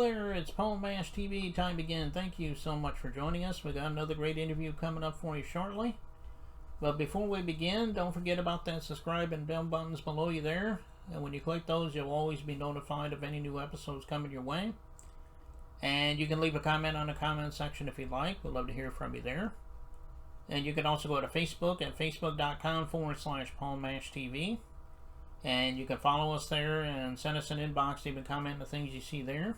there, it's Paul Mash TV time again. Thank you so much for joining us. We got another great interview coming up for you shortly. But before we begin, don't forget about that subscribe and bell buttons below you there. And when you click those, you'll always be notified of any new episodes coming your way. And you can leave a comment on the comment section if you'd like. We'd love to hear from you there. And you can also go to Facebook at facebook.com/Paul Mash TV. And you can follow us there and send us an inbox, even comment on the things you see there.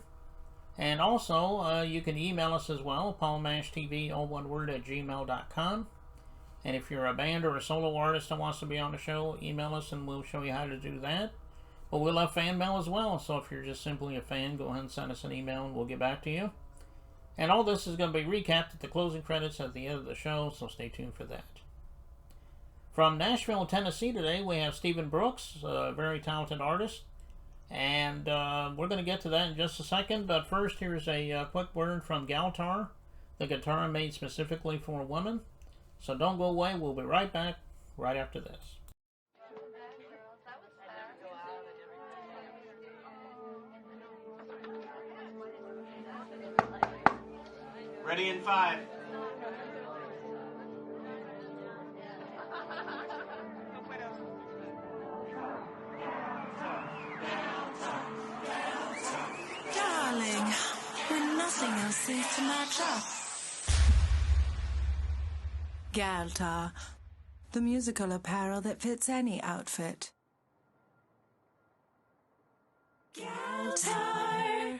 And also, you can email us as well, paulmashtv, all one word, at gmail.com. And if you're a band or a solo artist that wants to be on the show, email us and we'll show you how to do that. But we love fan mail as well, so if you're just simply a fan, go ahead and send us an email and we'll get back to you. And all this is going to be recapped at the closing credits at the end of the show, so stay tuned for that. From Nashville, Tennessee today, we have Stephen Brooks, a very talented artist. And we're going to get to that in just a second. But first, here's a quick word from Galtar, the guitar made specifically for women. So don't go away. We'll be right back right after this. Ready in 5. Darling, when nothing else seems to match up. Galtar, the musical apparel that fits any outfit. Galtar,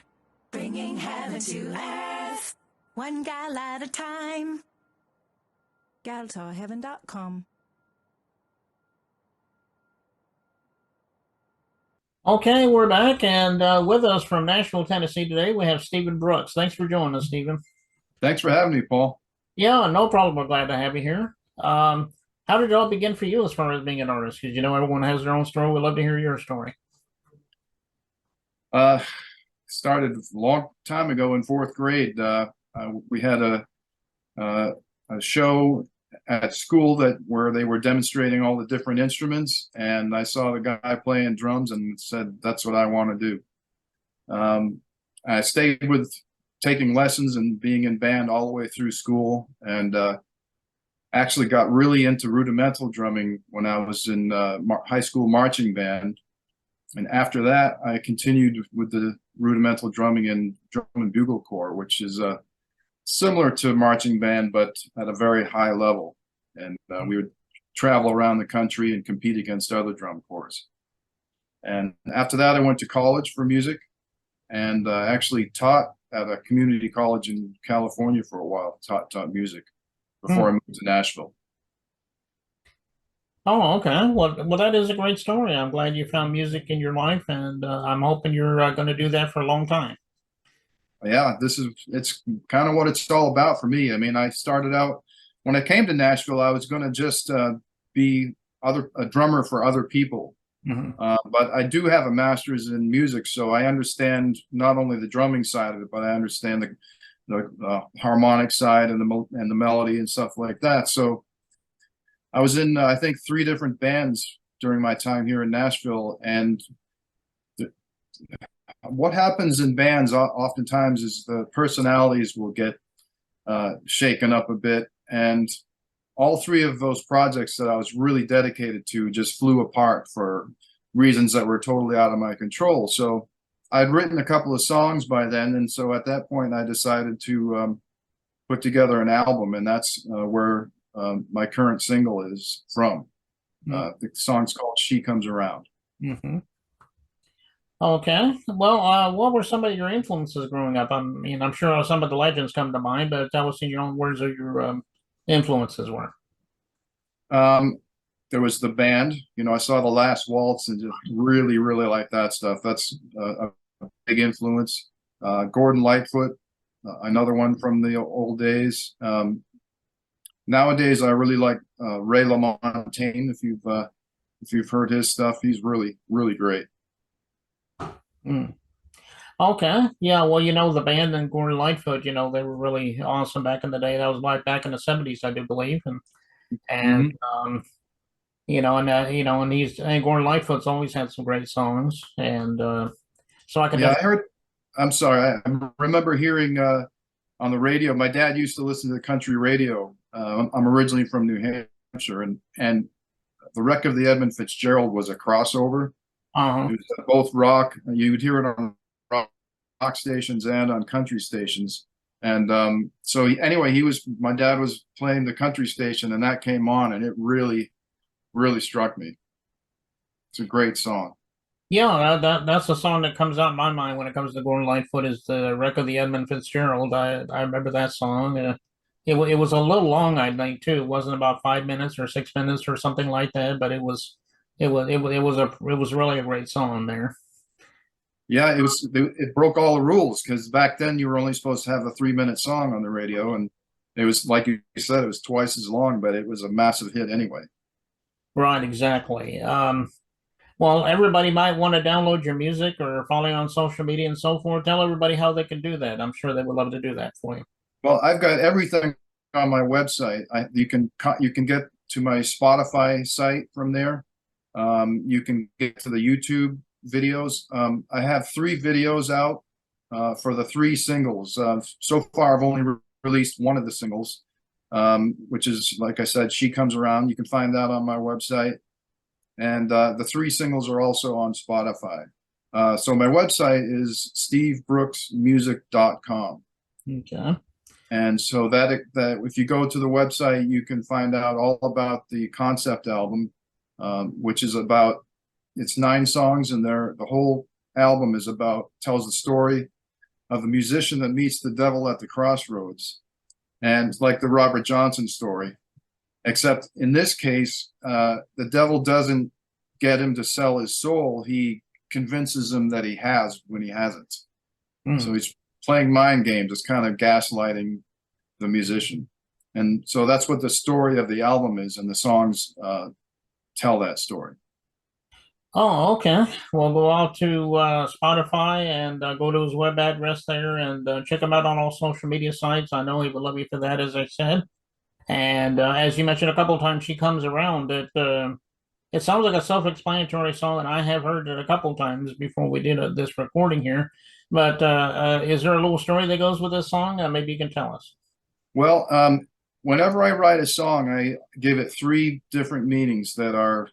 bringing heaven to earth, one gal at a time. GaltarHeaven.com. Okay, we're back, and with us from Nashville, Tennessee today, we have Stephen Brooks. Thanks for joining us, Stephen. Thanks for having me, Paul. Yeah, no problem. We're glad to have you here. How did it all begin for you as far as being an artist? Because, you know, everyone has their own story. We'd love to hear your story. Started a long time ago in 4th grade. We had a show at school where they were demonstrating all the different instruments, and I saw the guy playing drums and said, that's what I want to do. I stayed with taking lessons and being in band all the way through school, and actually got really into rudimental drumming when I was in high school marching band. And after that, I continued with the rudimental drumming in drum and bugle corps, which is similar to marching band, but at a very high level. And we would travel around the country and compete against other drum corps. And after that, I went to college for music, and actually taught at a community college in California for a while, taught music before I moved to Nashville. Oh, okay. Well, that is a great story. I'm glad you found music in your life, and I'm hoping you're going to do that for a long time. Yeah, it's kind of what it's all about for me. I mean, I started out, when I came to Nashville, I was going to just be a drummer for other people. But I do have a master's in music, so I understand not only the drumming side of it, but I understand the harmonic side and the melody and stuff like that. So I was in I think 3 different bands during my time here in Nashville, and what happens in bands oftentimes is the personalities will get shaken up a bit, and all 3 of those projects that I was really dedicated to just flew apart for reasons that were totally out of my control. So I'd written a couple of songs by then, and so at that point I decided to put together an album, and that's where my current single is from. The song's called She Comes Around. Okay. Well, what were some of your influences growing up? I mean, I'm sure some of the legends come to mind, but tell us in your own words what your influences were. There was the band. You know, I saw The Last Waltz and just really, really like that stuff. That's a big influence. Gordon Lightfoot, another one from the old days. Nowadays, I really like Ray LaMontagne. If you've heard his stuff, he's really, really great. Okay. Yeah, well, you know, the band and Gordon Lightfoot, you know, they were really awesome back in the day. That was like back in the 70s, I do believe. And you know, and Gordon Lightfoot's always had some great songs. And so I can I I'm sorry. I remember hearing on the radio. My dad used to listen to the country radio. I'm originally from New Hampshire, and the Wreck of the Edmund Fitzgerald was a crossover. Uh-huh. It was both rock. You would hear it on rock stations and on country stations. And so anyway, my dad was playing the country station, and that came on, and it really, really struck me. It's a great song. Yeah, that's the song that comes out in my mind when it comes to Gordon Lightfoot is the Wreck of the Edmund Fitzgerald. I remember that song. It was a little long, I think, too. It wasn't about 5 minutes or 6 minutes or something like that, but it was really a great song there. Yeah, it broke all the rules because back then you were only supposed to have a 3-minute song on the radio, and it was like you said, it was twice as long, but it was a massive hit anyway. Right, exactly. Well, everybody might want to download your music or follow you on social media and so forth. Tell everybody how they can do that. I'm sure they would love to do that for you. Well, I've got everything on my website. You can get to my Spotify site from there. You can get to the YouTube videos. I have 3 videos out for the 3 singles. So far, I've only released one of the singles, which is, like I said, She Comes Around. You can find that on my website. And the 3 singles are also on Spotify. So my website is stevebrooksmusic.com. Okay. And so that if you go to the website, you can find out all about the concept album, which is it's 9 songs, and the whole album tells the story of a musician that meets the devil at the crossroads. And like the Robert Johnson story, except in this case, the devil doesn't get him to sell his soul. He convinces him that he has when he hasn't. So he's playing mind games. It's kind of gaslighting the musician. And so that's what the story of the album is, and the songs tell that story. Oh, okay. Well, go out to Spotify and go to his web address there and check him out on all social media sites. I know he would love you for that, as I said. And as you mentioned a couple of times, She Comes Around. It sounds like a self-explanatory song, and I have heard it a couple of times before we did this recording here. But is there a little story that goes with this song? Maybe you can tell us. Well, whenever I write a song, I give it 3 different meanings that are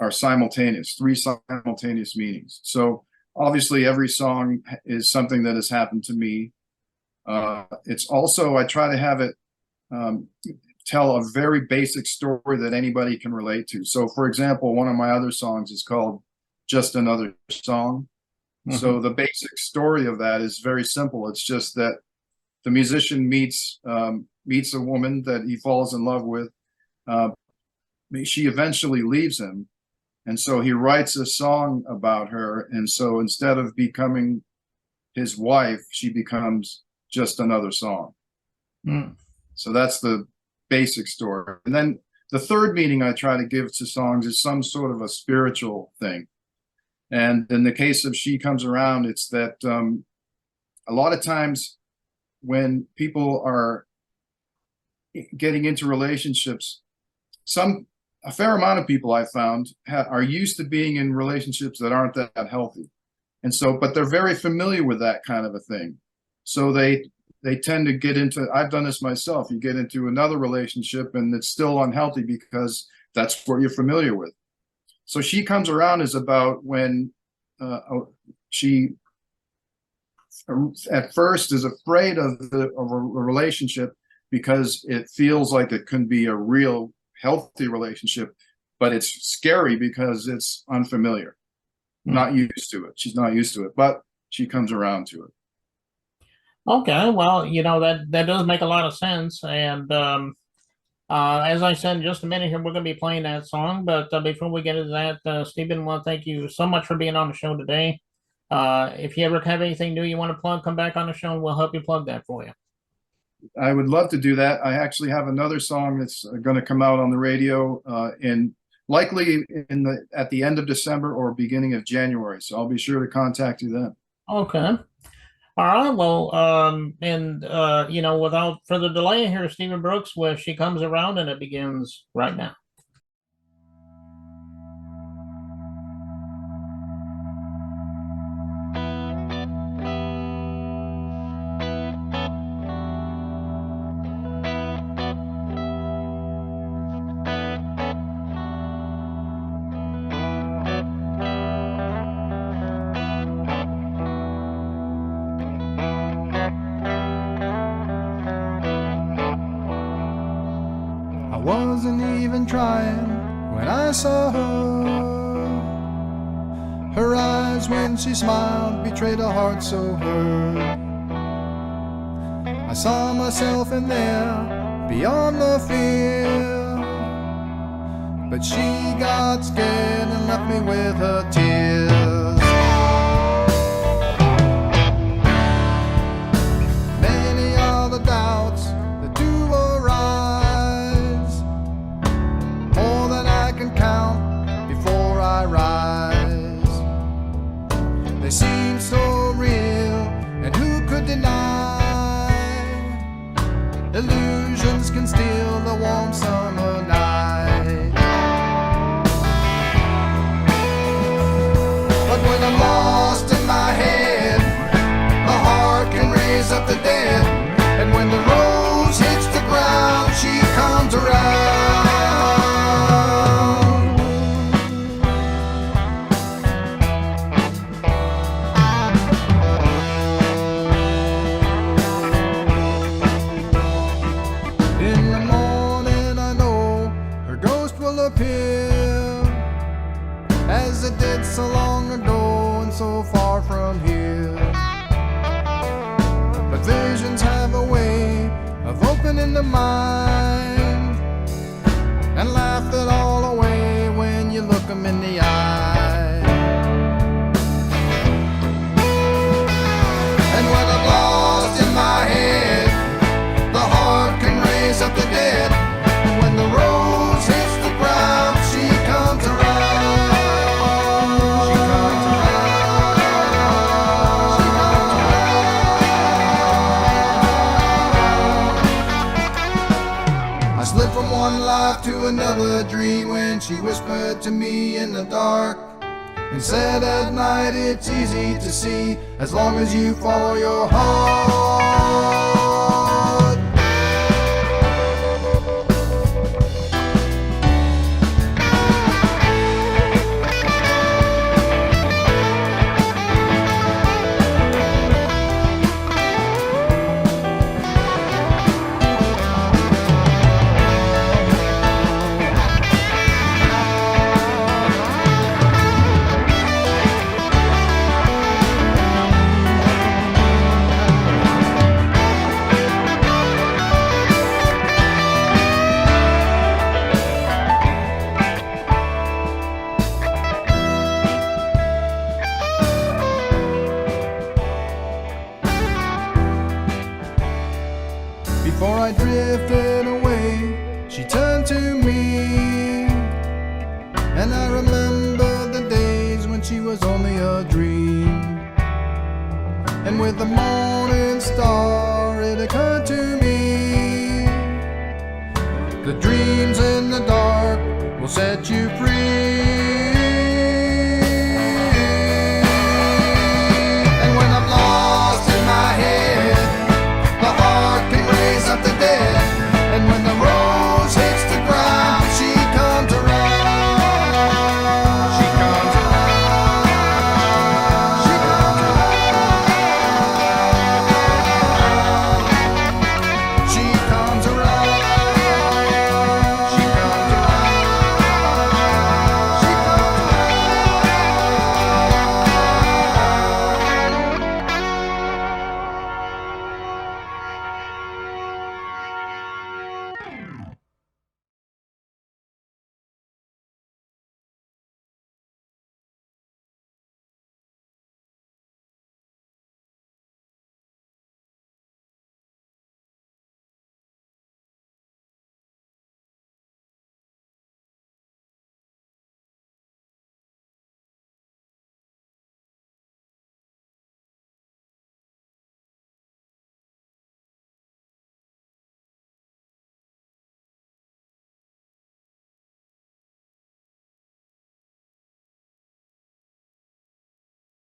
simultaneous, 3 simultaneous meanings. So obviously every song is something that has happened to me. It's also, I try to have it tell a very basic story that anybody can relate to. So for example, one of my other songs is called Just Another Song. So the basic story of that is very simple. It's just that the musician meets a woman that he falls in love with. She eventually leaves him, and so he writes a song about her. And so instead of becoming his wife, she becomes just another song. So that's the basic story. And then the third meaning I try to give to songs is some sort of a spiritual thing. And in the case of She Comes Around, it's that a lot of times when people are getting into relationships, a fair amount of people I found are used to being in relationships that aren't that healthy. And so, but they're very familiar with that kind of a thing. So they tend to get into, I've done this myself, you get into another relationship and it's still unhealthy because that's what you're familiar with. So She Comes Around is about when she at first is afraid of a relationship because it feels like it can be a real healthy relationship, but it's scary because it's unfamiliar, not used to it. She's not used to it, but she comes around to it. Okay, well, that does make a lot of sense. And as I said, in just a minute here, we're going to be playing that song. But before we get into that, Stephen, I want to thank you so much for being on the show today. If you ever have anything new you want to plug, come back on the show and we'll help you plug that for you. I would love to do that. I actually have another song that's going to come out on the radio likely at the end of December or beginning of January. So I'll be sure to contact you then. Okay. All right. Well, without further delay, here's Stephen Brooks with She Comes Around, and it begins right now. wasn't even trying when I saw her. Her eyes when she smiled betrayed a heart so hurt. I saw myself in there beyond the fear, but she got scared and left me with her tears. Many are the doubts that do arise, more than I can count before I rise. They seem so real, and who could deny? Illusions can steal the warm summer night. But when I'm lost in my head, my heart can raise up the dead. And when the rose hits the ground, she comes around. In the morning I know her ghost will appear, as it did so long ago and so far from here. But visions have a way of opening the mind and laugh it all away when you look 'em in the eye. And when I'm lost in my head, the heart can raise up the dead. And when the rose hits the ground, she comes around. She comes around. She comes around. I slipped from one life to another dream when she whispered to me in the dark and said at night it's easy to see as long as you follow your heart. Before I drifted away, she turned to me, and I remember the days when she was only a dream. And with the morning star it occurred to me, the dreams in the dark will set you